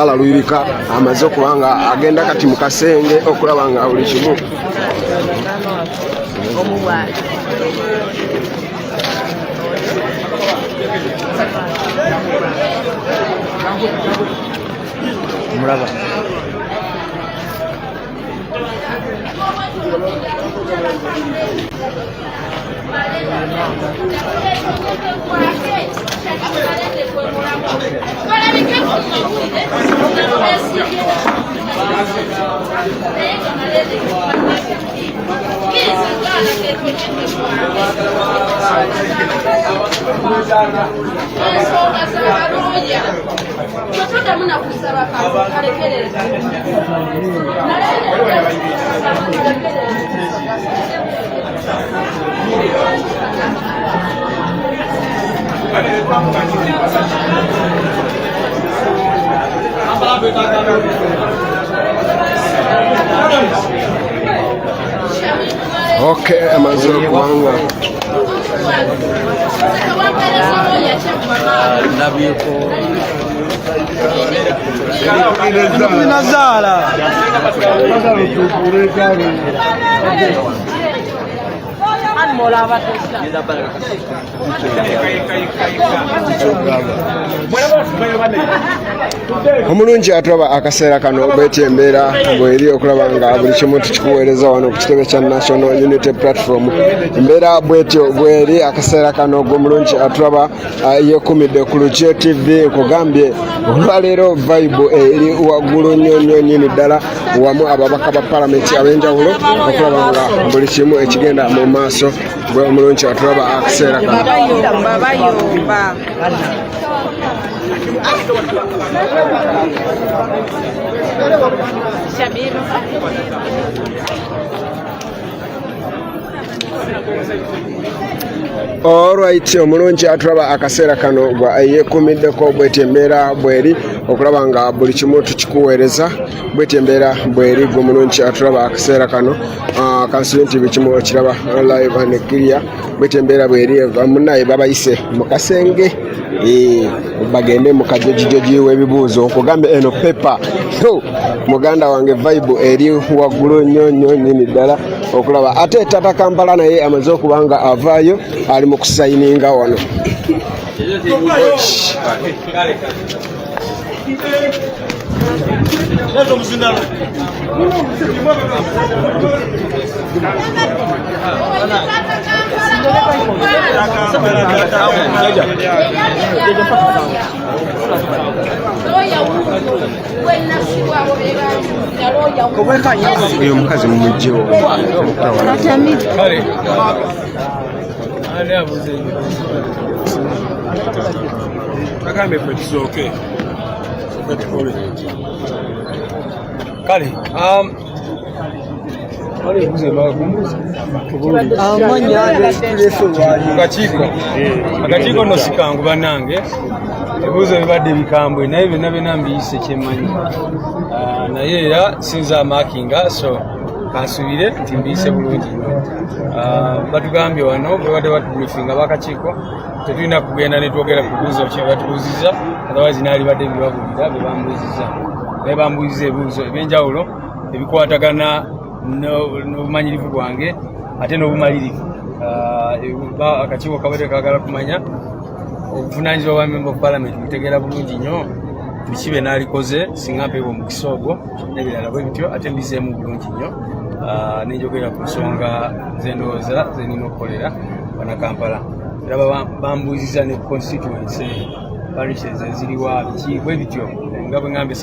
Alabirika amaze okubanga agenda kati mu kasenge okulaba nga buli kimu muraba okay amaze okubanga nabiyeko Nazala. omulungi atulaba akaseera kano bwetyo embeera bweri okulaba nga buli kimu tukikuweereza wano ku kitebe kya National Unity Platform. Embeera bwetyo bweri akaseera kano gw'omulungi atulaba yekumidde ku Luce TV nkugambye olwaleero vibe eri waggulu nnyo nnyini ddala wamu ababaka ba palamenti ab'enjawulo okulaba nga buli kimu ekigenda mu maaso gwe omulungi atulaba akaseera kano. Bayomba. Alright, omulungi atulaba akaseera kano gwa yeekumiddeko bwetyo embeera bweri okulaba nga buli kimu tukikuweereza bwetyo embeera bweri gwe omulungi atulaba akaseera kano kansiri nti buli kimu okiraba live and clear bwetyo embeera bweri munaye babayise mu kasenge bagende mu kajojijoji w'ebibuuzo okugambe eno pepa muganda wange vibe eri waggulu nnyo nnyini ddala okulaba ate tata Kampala naye amaze okubanga avaayo ali mu kusayininga wano. Uyo mukazi mumujjewo Kale, akakiiko nno sikangu bannange ebibuuzo bibadde bikambwe naye byonna byonna mbiyise kyemmanyi naye era sinza amakinga so kansubire nti mbiyise bulungi nnyo. Batugambye wano bwebadde batubriefinga bakakiiko tetulina kugenda ne twogera ku bibuuzo ki batubuuziza otherwise naali badde bibabuulira bye bambuuziza naye bambuuziza ebibuuzo ebyenjawulo ebikwatagana n'obumanyirivu bwange ate n'obumalirivu akakiiko kabadde kagala kumanya obuvunaanyizibwa bwa member of parliament butegeera bulungi nnyo biki bye naalikoze singa mpeebwa omukisa ogwo n'ebirala bwe bityo ate mbizeemu bulungi nnyo nenjogera ku nsonga z'endowooza zenina okukolera bana Kampala era bambuuziza ne constituency parishes eziriwa biki bwe bityo nga bwe ngambye